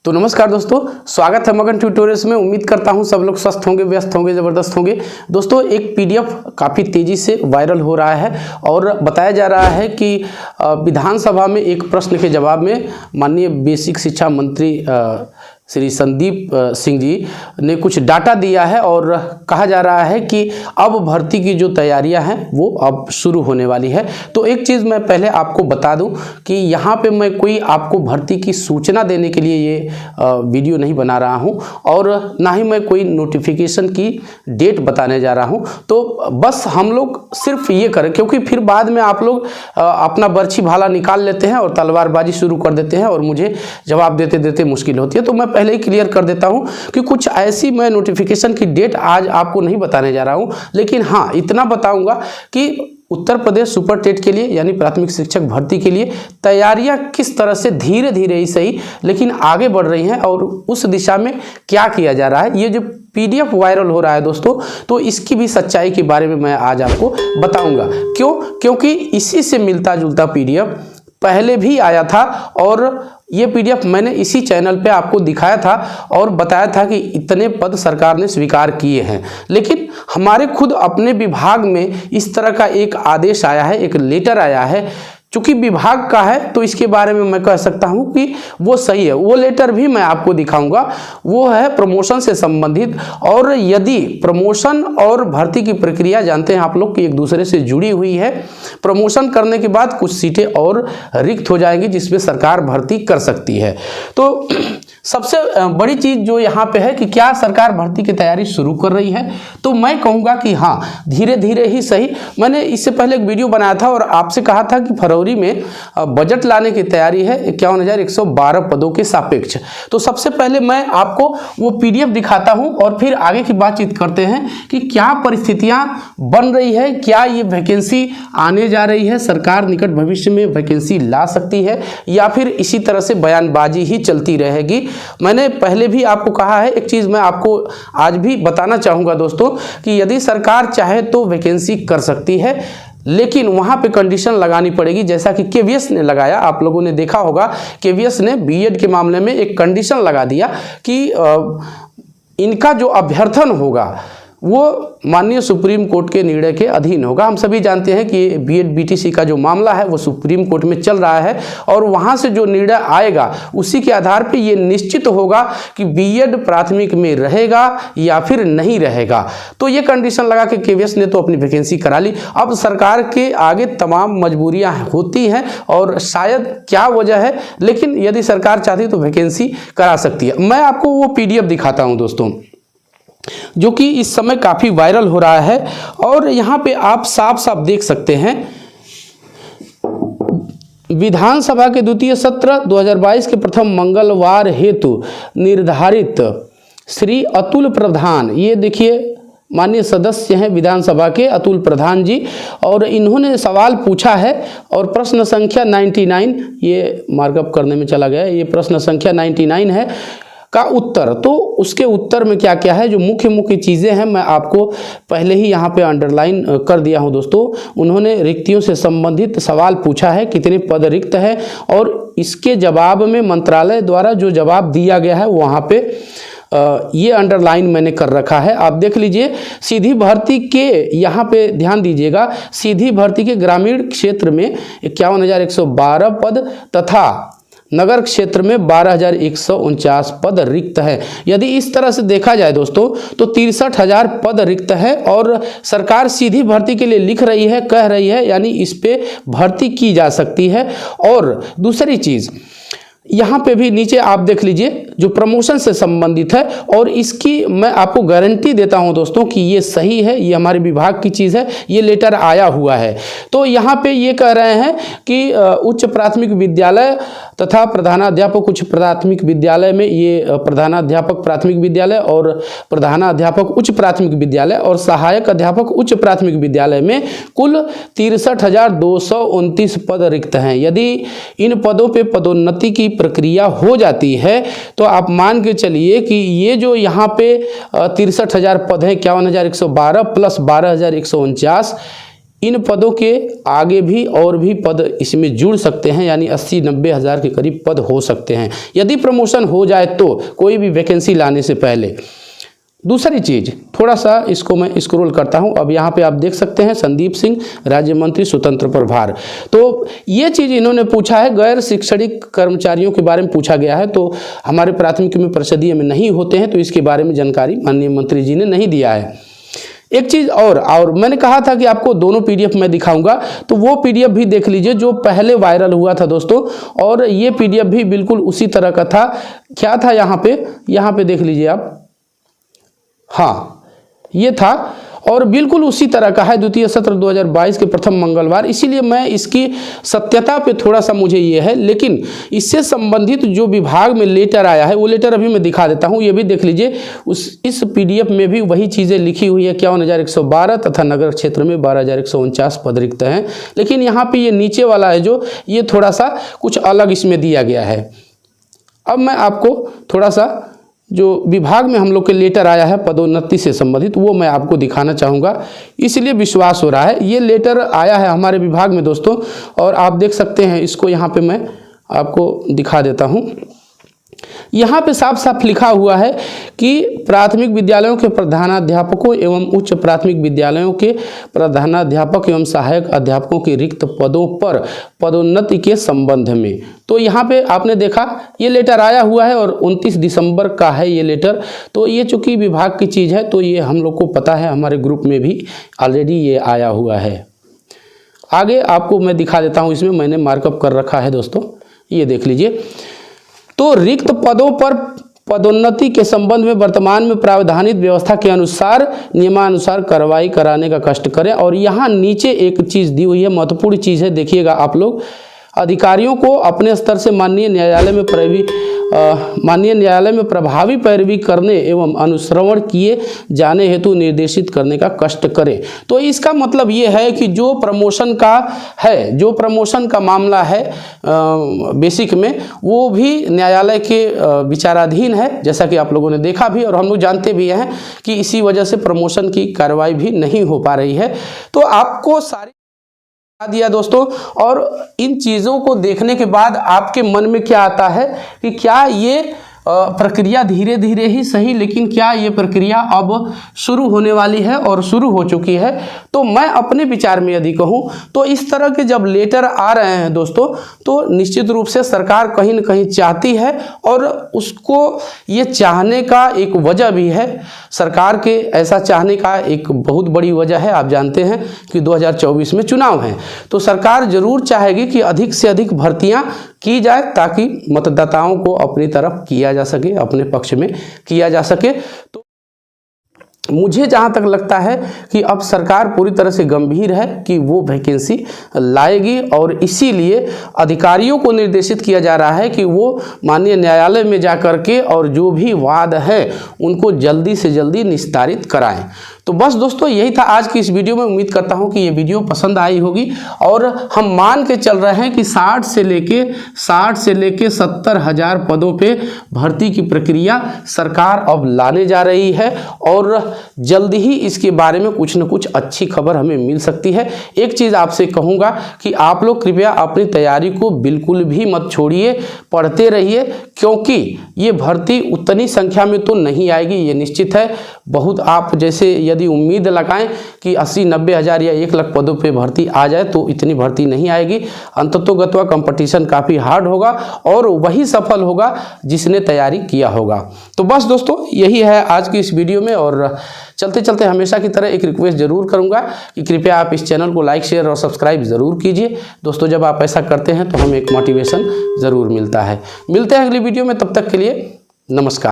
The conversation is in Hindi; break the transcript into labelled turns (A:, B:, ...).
A: तो नमस्कार दोस्तों, स्वागत है मगन ट्यूटोरियल्स में। उम्मीद करता हूं सब लोग स्वस्थ होंगे, व्यस्त होंगे, ज़बरदस्त होंगे। दोस्तों, एक पीडीएफ काफ़ी तेज़ी से वायरल हो रहा है और बताया जा रहा है कि विधानसभा में एक प्रश्न के जवाब में माननीय बेसिक शिक्षा मंत्री श्री संदीप सिंह जी ने कुछ डाटा दिया है और कहा जा रहा है कि अब भर्ती की जो तैयारियां हैं वो अब शुरू होने वाली है। तो एक चीज़ मैं पहले आपको बता दूं कि यहाँ पे मैं कोई आपको भर्ती की सूचना देने के लिए ये वीडियो नहीं बना रहा हूँ और ना ही मैं कोई नोटिफिकेशन की डेट बताने जा रहा हूँ। तो बस हम लोग सिर्फ ये करें, क्योंकि फिर बाद में आप लोग अपना बर्छी भाला निकाल लेते हैं और तलवारबाजी शुरू कर देते हैं और मुझे जवाब देते देते मुश्किल होती है। तो मैं पहले ही क्लियर कर देता हूं कि कुछ ऐसी मैं नोटिफिकेशन की डेट आज आपको नहीं बताने जा रहा हूं, लेकिन हाँ इतना बताऊंगा कि उत्तर प्रदेश सुपर टेट के लिए यानी प्राथमिक शिक्षक भर्ती के लिए तैयारियां किस तरह से धीरे धीरे ही सही लेकिन आगे बढ़ रही हैं और उस दिशा में क्या किया जा रहा है। ये जो पीडीएफ वायरल हो रहा है दोस्तों, तो इसकी भी सच्चाई के बारे में मैं आज आपको बताऊंगा। क्योंकि इसी से मिलता जुलता पीडीएफ पहले भी आया था और ये पीडीएफ मैंने इसी चैनल पे आपको दिखाया था और बताया था कि इतने पद सरकार ने स्वीकार किए हैं। लेकिन हमारे खुद अपने विभाग में इस तरह का एक आदेश आया है, एक लेटर आया है। चूंकि विभाग का है तो इसके बारे में मैं कह सकता हूं कि वो सही है। वो लेटर भी मैं आपको दिखाऊंगा, वो है प्रमोशन से संबंधित। और यदि प्रमोशन और भर्ती की प्रक्रिया जानते हैं आप लोग कि एक दूसरे से जुड़ी हुई है, प्रमोशन करने के बाद कुछ सीटें और रिक्त हो जाएंगी जिसमें सरकार भर्ती कर सकती है। तो सबसे बड़ी चीज़ जो यहाँ पे है कि क्या सरकार भर्ती की तैयारी शुरू कर रही है, तो मैं कहूँगा कि हाँ धीरे धीरे ही सही। मैंने इससे पहले एक वीडियो बनाया था और आपसे कहा था कि फरवरी में बजट लाने की तैयारी है 51,112 पदों के सापेक्ष। तो सबसे पहले मैं आपको वो पीडीएफ दिखाता हूँ और फिर आगे की बातचीत करते हैं कि क्या परिस्थितियाँ बन रही है, क्या ये वैकेंसी आने जा रही है, सरकार निकट भविष्य में वैकेंसी ला सकती है या फिर इसी तरह से बयानबाजी ही चलती रहेगी। मैंने पहले भी आपको कहा है, एक चीज़ मैं आपको आज भी बताना चाहूँगा दोस्तों कि यदि सरकार चाहे तो वैकेंसी कर सकती है, लेकिन वहाँ पे कंडीशन लगानी पड़ेगी, जैसा कि केवीएस ने लगाया। आप लोगों ने देखा होगा केवीएस ने बीएड के मामले में एक कंडीशन लगा दिया कि इनका जो अभ्यर्थन होगा वो माननीय सुप्रीम कोर्ट के निर्णय के अधीन होगा। हम सभी जानते हैं कि बीएड बीटीसी का जो मामला है वो सुप्रीम कोर्ट में चल रहा है और वहाँ से जो निर्णय आएगा उसी के आधार पे ये निश्चित होगा कि बीएड प्राथमिक में रहेगा या फिर नहीं रहेगा। तो ये कंडीशन लगा के केवीएस ने तो अपनी वैकेंसी करा ली। अब सरकार के आगे तमाम मजबूरियाँ होती हैं और शायद क्या वजह है, लेकिन यदि सरकार चाहती तो वैकेंसी करा सकती है। मैं आपको वो पीडीएफ दिखाता हूँ दोस्तों, जो कि इस समय काफ़ी वायरल हो रहा है और यहाँ पे आप साफ साफ देख सकते हैं विधानसभा के द्वितीय सत्र 2022 के प्रथम मंगलवार हेतु निर्धारित श्री अतुल प्रधान, ये देखिए माननीय सदस्य हैं विधानसभा के अतुल प्रधान जी, और इन्होंने सवाल पूछा है और प्रश्न संख्या 99, ये मार्कअप करने में चला गया, ये प्रश्न संख्या 99 है का उत्तर। तो उसके उत्तर में क्या क्या है, जो मुख्य मुख्य चीज़ें हैं मैं आपको पहले ही यहाँ पे अंडरलाइन कर दिया हूँ दोस्तों। उन्होंने रिक्तियों से संबंधित सवाल पूछा है, कितने पद रिक्त है, और इसके जवाब में मंत्रालय द्वारा जो जवाब दिया गया है वहाँ पे ये अंडरलाइन मैंने कर रखा है, आप देख लीजिए। सीधी भर्ती के यहाँ पे ध्यान दीजिएगा, सीधी भर्ती के ग्रामीण क्षेत्र में 51,112 पद तथा नगर क्षेत्र में 12,149 पद रिक्त है। यदि इस तरह से देखा जाए दोस्तों तो 63,000 पद रिक्त है और सरकार सीधी भर्ती के लिए लिख रही है, कह रही है, यानी इस पे भर्ती की जा सकती है। और दूसरी चीज़ यहाँ पे भी नीचे आप देख लीजिए जो प्रमोशन से संबंधित है, और इसकी मैं आपको गारंटी देता हूँ दोस्तों कि ये सही है, ये हमारे विभाग की चीज़ है, ये लेटर आया हुआ है। तो यहाँ पे ये कह रहे हैं कि उच्च प्राथमिक विद्यालय तथा प्रधानाध्यापक उच्च प्राथमिक विद्यालय में, ये प्रधानाध्यापक प्राथमिक विद्यालय और प्रधानाध्यापक उच्च प्राथमिक विद्यालय और सहायक अध्यापक उच्च प्राथमिक विद्यालय में कुल 63,229 पद रिक्त हैं। यदि इन पदों पे पदोन्नति की प्रक्रिया हो जाती है तो आप मान के चलिए कि ये जो यहाँ पे 63,000 पद हैं, 51,112 प्लस 12,149, इन पदों के आगे भी और भी पद इसमें जुड़ सकते हैं, यानी 80-90 हज़ार के करीब पद हो सकते हैं यदि प्रमोशन हो जाए तो, कोई भी वैकेंसी लाने से पहले। दूसरी चीज़, थोड़ा सा इसको मैं स्क्रॉल करता हूं। अब यहाँ पे आप देख सकते हैं संदीप सिंह राज्य मंत्री स्वतंत्र प्रभार। तो ये चीज़ इन्होंने पूछा है, गैर शैक्षणिक कर्मचारियों के बारे में पूछा गया है। तो हमारे प्राथमिक में परिषदीय में नहीं होते हैं, तो इसके बारे में जानकारी माननीय मंत्री जी ने नहीं दिया है। एक चीज़ और मैंने कहा था कि आपको दोनों पीडीएफ मैं दिखाऊंगा, तो वो पीडीएफ भी देख लीजिए जो पहले वायरल हुआ था दोस्तों, और ये पीडीएफ भी बिल्कुल उसी तरह का था। क्या था यहाँ पे देख लीजिए आप, हाँ ये था, और बिल्कुल उसी तरह का है, द्वितीय सत्र 2022 के प्रथम मंगलवार। इसीलिए मैं इसकी सत्यता पे थोड़ा सा मुझे ये है, लेकिन इससे संबंधित जो विभाग में लेटर आया है वो लेटर अभी मैं दिखा देता हूँ, ये भी देख लीजिए। इस पीडीएफ में भी वही चीज़ें लिखी हुई है, 51,112 तथा नगर क्षेत्र में 12,149 पद रिक्त हैं। लेकिन यहाँ पर ये नीचे वाला है जो, ये थोड़ा सा कुछ अलग इसमें दिया गया है। अब मैं आपको थोड़ा सा जो विभाग में हम लोग के लेटर आया है पदोन्नति से संबंधित, वो मैं आपको दिखाना चाहूँगा, इसलिए विश्वास हो रहा है। ये लेटर आया है हमारे विभाग में दोस्तों, और आप देख सकते हैं इसको, यहाँ पे मैं आपको दिखा देता हूँ। यहाँ पे साफ साफ लिखा हुआ है कि प्राथमिक विद्यालयों के प्रधानाध्यापकों एवं उच्च प्राथमिक विद्यालयों के प्रधानाध्यापक एवं सहायक अध्यापकों के रिक्त पदों पर पदोन्नति के संबंध में। तो यहाँ पे आपने देखा ये लेटर आया हुआ है, और 29 दिसंबर का है ये लेटर। तो ये चूँकि विभाग की चीज़ है, तो ये हम लोग को पता है, हमारे ग्रुप में भी ऑलरेडी ये आया हुआ है। आगे आपको मैं दिखा देता हूँ, इसमें मैंने मार्कअप कर रखा है दोस्तों, ये देख लीजिए। तो रिक्त पदों पर पदोन्नति के संबंध में वर्तमान में प्रावधानित व्यवस्था के अनुसार नियमानुसार कार्रवाई कराने का कष्ट करें। और यहाँ नीचे एक चीज़ दी हुई है, महत्वपूर्ण चीज़ है, देखिएगा आप लोग। अधिकारियों को अपने स्तर से माननीय न्यायालय में प्रभावी पैरवी करने एवं अनुश्रवण किए जाने हेतु निर्देशित करने का कष्ट करें। तो इसका मतलब ये है कि जो प्रमोशन का मामला है बेसिक में, वो भी न्यायालय के विचाराधीन है, जैसा कि आप लोगों ने देखा भी और हम लोग जानते भी हैं कि इसी वजह से प्रमोशन की कार्रवाई भी नहीं हो पा रही है। तो आपको सारी दिया दोस्तों, और इन चीज़ों को देखने के बाद आपके मन में क्या आता है कि क्या ये प्रक्रिया धीरे धीरे ही सही, लेकिन क्या ये प्रक्रिया अब शुरू होने वाली है और शुरू हो चुकी है। तो मैं अपने विचार में यदि कहूँ तो इस तरह के जब लेटर आ रहे हैं दोस्तों, तो निश्चित रूप से सरकार कहीं न कहीं चाहती है, और उसको ये चाहने का एक वजह भी है। सरकार के ऐसा चाहने का एक बहुत बड़ी वजह है, आप जानते हैं कि 2024 में चुनाव हैं, तो सरकार ज़रूर चाहेगी कि अधिक से अधिक भर्तियाँ की जाए, ताकि मतदाताओं को अपनी तरफ किया जा सके, अपने पक्ष में किया जा सके। तो मुझे जहाँ तक लगता है कि अब सरकार पूरी तरह से गंभीर है कि वो वैकेंसी लाएगी, और इसीलिए अधिकारियों को निर्देशित किया जा रहा है कि वो माननीय न्यायालय में जा कर के और जो भी वाद है उनको जल्दी से जल्दी निस्तारित कराएं। तो बस दोस्तों यही था आज की इस वीडियो में। उम्मीद करता हूं कि ये वीडियो पसंद आई होगी, और हम मान के चल रहे हैं कि 60 से लेके 70,000 पदों पे भर्ती की प्रक्रिया सरकार अब लाने जा रही है, और जल्द ही इसके बारे में कुछ न कुछ अच्छी खबर हमें मिल सकती है। एक चीज़ आपसे कहूँगा कि आप लोग कृपया अपनी तैयारी को बिल्कुल भी मत छोड़िए, पढ़ते रहिए, क्योंकि ये भर्ती उतनी संख्या में तो नहीं आएगी, ये निश्चित है। बहुत आप जैसे यदि उम्मीद लगाएं कि 80-90 हज़ार या 1 लाख पदों पे भर्ती आ जाए, तो इतनी भर्ती नहीं आएगी। अंततोगत्वा कंपटीशन काफ़ी हार्ड होगा, और वही सफल होगा जिसने तैयारी किया होगा। तो बस दोस्तों यही है आज की इस वीडियो में, और चलते चलते हमेशा की तरह एक रिक्वेस्ट ज़रूर करूंगा कि कृपया आप इस चैनल को लाइक, शेयर और सब्सक्राइब ज़रूर कीजिए दोस्तों। जब आप ऐसा करते हैं तो हमें एक मोटिवेशन ज़रूर मिलता है। मिलते हैं अगली वीडियो में, तब तक के लिए नमस्कार।